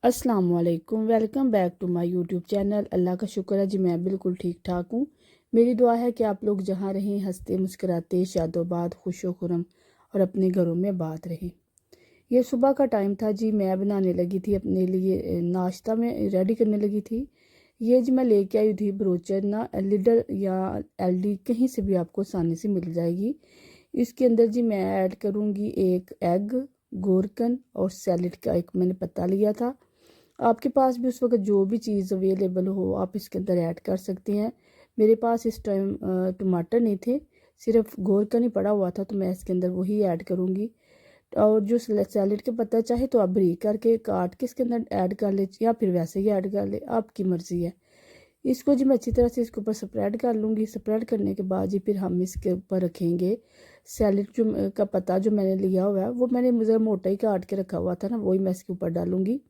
अस्सलाम वालेकुम। Welcome back to my YouTube channel. अल्लाह का शुक्र है जी मैं बिल्कुल ठीक ठाक हूँ। मेरी दुआ है कि आप लोग जहाँ रहें हंसते मुस्कुराते शादोबाद खुशो खुरम और अपने घरों में बात रहें। ये सुबह का टाइम था जी, मैं बनाने लगी थी अपने लिए नाश्ता में रेडी करने लगी थी। ये जी मैं लेके आई थी ब्रोचर ना, लिडल या एलडी कहीं से भी आपको आसानी से मिल जाएगी। इसके अंदर जी मैं ऐड करूँगी एक एग, गोरकन और सैलेड का एक मैंने पत्ता लिया था। आपके पास भी उस वक्त जो भी चीज़ अवेलेबल हो आप इसके अंदर ऐड कर सकते हैं। मेरे पास इस टाइम टमाटर नहीं थे, सिर्फ गोरकन ही पड़ा हुआ था, तो मैं इसके अंदर वही ऐड करूँगी। और जो सैलेड के पत्ता चाहे तो आप बारीक करके काट के इसके अंदर ऐड कर ले या फिर वैसे ही ऐड कर ले, आपकी मर्ज़ी है। इसको जी मैं अच्छी तरह से इसके ऊपर स्प्रेड कर लूँगी। स्प्रेड करने के बाद जी फिर हम इसके ऊपर रखेंगे सैलेड जो का पत्ता जो मैंने लिया हुआ है, वो मैंने ज़रा मोटा ही काट के रखा हुआ था ना, वही मैं इसके ऊपर डालूँगी।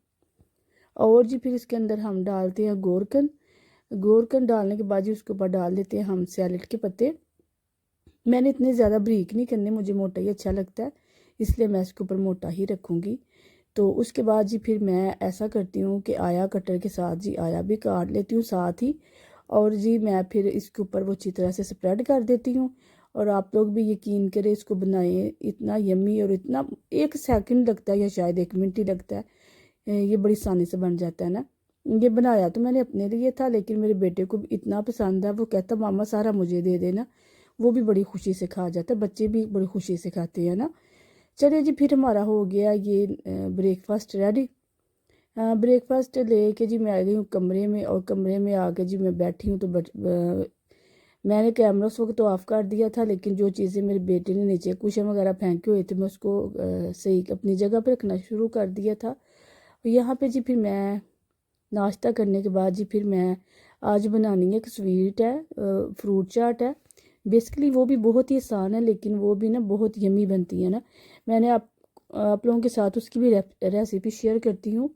और जी फिर इसके अंदर हम डालते हैं गोरकन। गोरकन डालने के बाद जी उसके ऊपर डाल देते हैं हम सैलेड के पत्ते। मैंने इतने ज़्यादा बारीक नहीं करने, मुझे मोटा ही अच्छा लगता है, इसलिए मैं इसके ऊपर मोटा ही रखूँगी। तो उसके बाद जी फिर मैं ऐसा करती हूँ कि आया कटर के साथ जी आया भी काट लेती हूँ साथ ही। और जी मैं फिर इसके ऊपर वो अच्छी तरह से स्प्रेड कर देती हूँ। और आप लोग भी यकीन करें इसको बनाएं, इतना यम्मी और इतना 1 सेकंड लगता है या शायद 1 मिनट ही लगता है। ये बड़ी आसानी से बन जाता है ना। ये बनाया तो मैंने अपने लिए था, लेकिन मेरे बेटे को भी इतना पसंद है, वो कहता मामा सारा मुझे दे देना। वो भी बड़ी खुशी से खा जाता है, बच्चे भी बड़ी खुशी से खाते हैं ना। चलिए जी फिर हमारा हो गया ये ब्रेकफास्ट रेडी। ब्रेकफास्ट लेके जी मैं आ गई हूँ कमरे में, और कमरे में आके जी मैं बैठी हूँ तो मैंने कैमरा उस वक्त तो ऑफ़ कर दिया था, लेकिन जो चीज़ें मेरे बेटे ने नीचे कुशन वगैरह फेंके हुए थे मैं उसको सही अपनी जगह पर रखना शुरू कर दिया था। यहाँ पे जी फिर मैं नाश्ता करने के बाद जी फिर मैं आज बनानी है एक स्वीट है, फ्रूट चाट है। बेसिकली वो भी बहुत ही आसान है, लेकिन वो भी ना बहुत यमी बनती है ना। मैंने आप लोगों के साथ उसकी भी रेसिपी शेयर करती हूँ।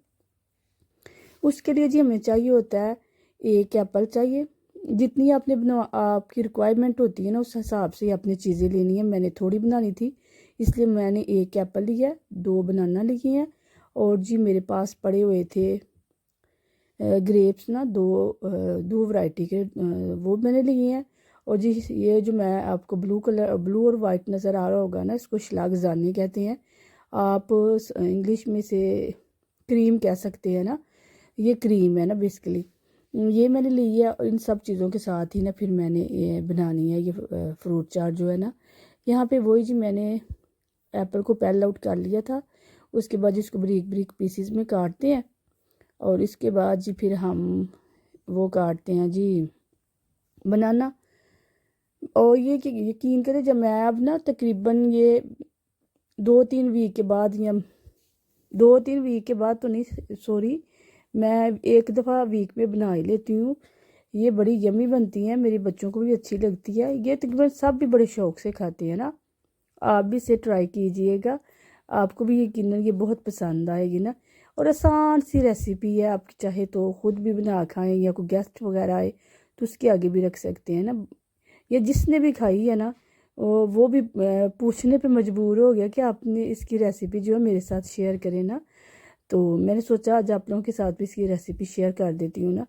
उसके लिए जी हमें चाहिए होता है एक एप्पल चाहिए। जितनी आपने आपकी रिक्वायरमेंट होती है ना उस हिसाब से आपने चीज़ें लेनी है। मैंने थोड़ी बनानी थी, इसलिए मैंने एक एप्पल लिया है, 2 बनाना लिए हैं। और जी मेरे पास पड़े हुए थे ग्रेप्स ना, दो वैरायटी के वो मैंने लिए हैं। और जी ये जो मैं आपको ब्लू और वाइट नज़र आ रहा होगा ना, इसको शलागजानी कहते हैं। आप इंग्लिश में से क्रीम कह सकते हैं ना, ये क्रीम है ना बेसिकली। ये मैंने ली है, और इन सब चीज़ों के साथ ही ना फिर मैंने ये बनानी है ये फ्रूट चाट जो है ना। यहाँ पे वही जी मैंने एप्पल को पहले आउट कर लिया था। उसके बाद इसको बारीक बारीक पीसीज में काटते हैं, और इसके बाद जी फिर हम वो काटते हैं जी बनाना। और ये कि यकीन करें जब मैं अब ना तकरीबन ये 2-3 वीक के बाद, या 2-3 वीक के बाद तो नहीं, सॉरी, मैं एक दफ़ा वीक में बना ही लेती हूँ। ये बड़ी यमी बनती हैं, मेरे बच्चों को भी अच्छी लगती है। ये तकरीबन सब भी बड़े शौक से खाते हैं ना। आप भी इसे ट्राई कीजिएगा, आपको भी यकीनन ये बहुत पसंद आएगी ना। और आसान सी रेसिपी है, आप चाहे तो ख़ुद भी बना खाएं या कोई गेस्ट वगैरह आए तो उसके आगे भी रख सकते हैं ना। या जिसने भी खाई है ना वो भी पूछने पे मजबूर हो गया कि आपने इसकी रेसिपी जो है मेरे साथ शेयर करें ना। तो मैंने सोचा आज आप लोगों के साथ भी इसकी रेसिपी शेयर कर देती हूँ ना।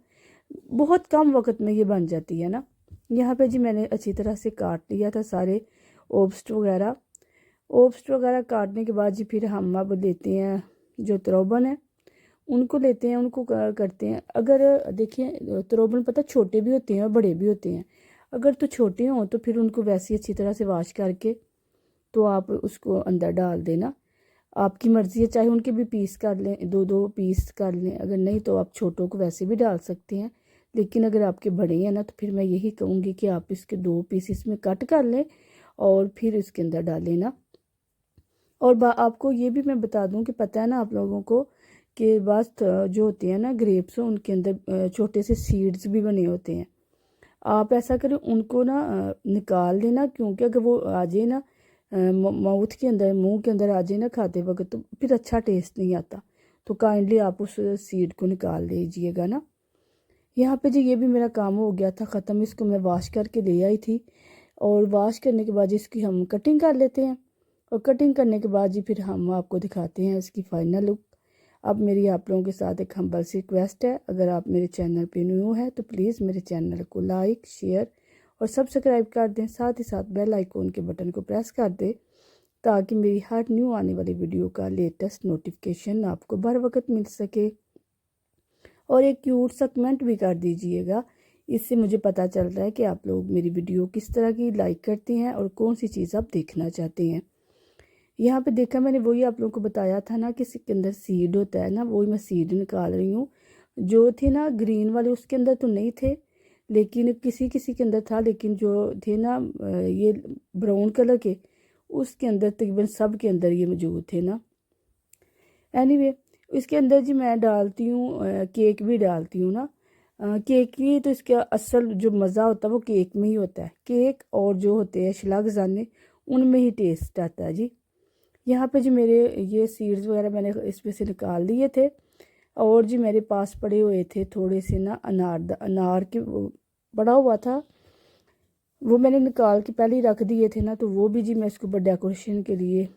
बहुत कम वक्त में ये बन जाती है ना। यहाँ पे जी मैंने अच्छी तरह से काट लिया था सारे ओब्स्ट वगैरह काटने के बाद जी फिर हम अब लेते हैं जो त्रोबन है, उनको लेते हैं, उनको करते हैं। अगर देखिए त्रोबन पता छोटे भी होते हैं और बड़े भी होते हैं। अगर तो छोटे हों तो फिर उनको वैसे ही अच्छी तरह से वॉश करके तो आप उसको अंदर डाल देना। आपकी मर्ज़ी है, चाहे उनके भी पीस कर लें, 2-2 पीस कर लें। अगर नहीं तो आप छोटों को वैसे भी डाल सकते हैं, लेकिन अगर आपके बड़े हैं ना तो फिर मैं यही कहूँगी कि आप इसके 2 पीस में कट कर लें और फिर इसके अंदर डालें ना। और आपको ये भी मैं बता दूं कि पता है ना आप लोगों को कि बस जो होते हैं ना ग्रेप्स, उनके अंदर छोटे से सीड्स भी बने होते हैं। आप ऐसा करें उनको ना निकाल देना, क्योंकि अगर वो आ जाए ना माउथ के अंदर, मुंह के अंदर आ जाए ना खाते वक्त, तो फिर अच्छा टेस्ट नहीं आता। तो काइंडली आप उस सीड को निकाल दीजिएगा ना। यहाँ पे जी ये भी मेरा काम हो गया था ख़त्म। इसको मैं वॉश करके ले आई थी, और वॉश करने के बाद इसकी हम कटिंग कर लेते हैं। और कटिंग करने के बाद जी फिर हम आपको दिखाते हैं इसकी फ़ाइनल लुक। अब मेरी आप लोगों के साथ एक हम्बल सी रिक्वेस्ट है, अगर आप मेरे चैनल पे न्यू है तो प्लीज़ मेरे चैनल को लाइक, शेयर और सब्सक्राइब कर दें। साथ ही साथ बेल आइकॉन के बटन को प्रेस कर दें ताकि मेरी हर न्यू आने वाली वीडियो का लेटेस्ट नोटिफिकेशन आपको बर वक्त मिल सके। और एक क्यूट सा कमेंट भी कर दीजिएगा, इससे मुझे पता चलता है कि आप लोग मेरी वीडियो किस तरह की लाइक करते हैं और कौन सी चीज़ आप देखना चाहते हैं। यहाँ पे देखा मैंने वही आप लोगों को बताया था ना कि इसके अंदर सीड होता है ना, वही मैं सीड निकाल रही हूँ। जो थे ना ग्रीन वाले उसके अंदर तो नहीं थे, लेकिन किसी किसी के अंदर था, लेकिन जो थे ना ये ब्राउन कलर के उसके अंदर तकरीबन सब के अंदर ये मौजूद थे ना। एनीवे इसके अंदर जी मैं डालती हूँ केक भी डालती हूँ ना। केक की तो इसका असल जो मज़ा होता है वो केक में ही होता है। केक और जो होते हैं शलागजाने उनमें ही टेस्ट आता है जी। यहाँ पे जी मेरे ये सीड्स वगैरह मैंने इसमें से निकाल लिए थे और जी मेरे पास पड़े हुए थे थोड़े से ना अनार के पड़ा हुआ था, वो मैंने निकाल के पहले ही रख दिए थे ना, तो वो भी जी मैं इसके ऊपर डेकोरेशन के लिए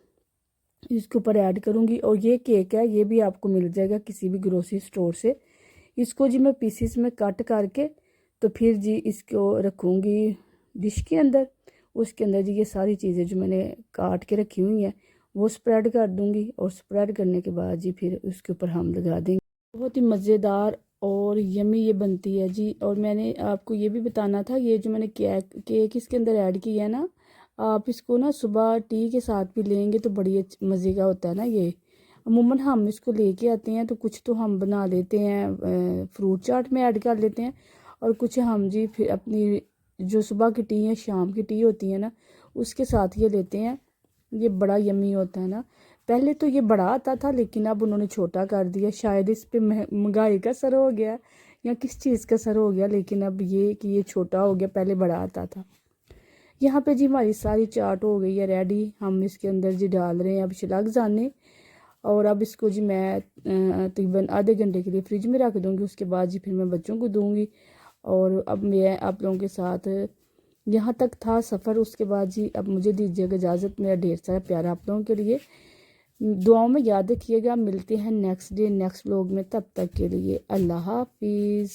इसके ऊपर ऐड करूँगी। और ये केक है, ये भी आपको मिल जाएगा किसी भी ग्रोसरी स्टोर से। इसको जी मैं पीसीस में कट करके तो फिर जी इसको रखूँगी डिश के अंदर। उसके अंदर जी ये सारी चीज़ें जो मैंने काट के रखी हुई हैं वो स्प्रेड कर दूँगी और स्प्रेड करने के बाद जी फिर उसके ऊपर हम लगा देंगे। बहुत ही मज़ेदार और यमी ये बनती है जी। और मैंने आपको ये भी बताना था, ये जो मैंने केक इसके अंदर ऐड किया है ना, आप इसको ना सुबह टी के साथ भी लेंगे तो बड़ी मज़े का होता है ना। ये अमूमन हम इसको लेके आते हैं तो कुछ तो हम बना लेते हैं फ्रूट चाट में ऐड कर लेते हैं, और कुछ हम जी फिर अपनी जो सुबह की टी है शाम की टी होती है ना उसके साथ ये लेते हैं। ये बड़ा यमी होता है ना। पहले तो ये बड़ा आता था लेकिन अब उन्होंने छोटा कर दिया, शायद इस पे महंगाई का असर हो गया या किस चीज़ का असर हो गया, लेकिन अब ये कि ये छोटा हो गया, पहले बड़ा आता था। यहाँ पे जी हमारी सारी चाट हो गई है रेडी। हम इसके अंदर जी डाल रहे हैं अब शलागजाने, और अब इसको जी मैं तकरीबन आधे घंटे के लिए फ्रिज में रख दूँगी। उसके बाद जी फिर मैं बच्चों को दूँगी। और अब मैं आप लोगों के साथ यहाँ तक था सफ़र। उसके बाद जी अब मुझे दीजिएगा इजाज़त। मेरा ढेर सारा प्यार आप लोगों के लिए, दुआओं में याद रखिएगा। मिलते हैं नेक्स्ट डे नेक्स्ट व्लॉग में, तब तक के लिए अल्लाह हाफिज़।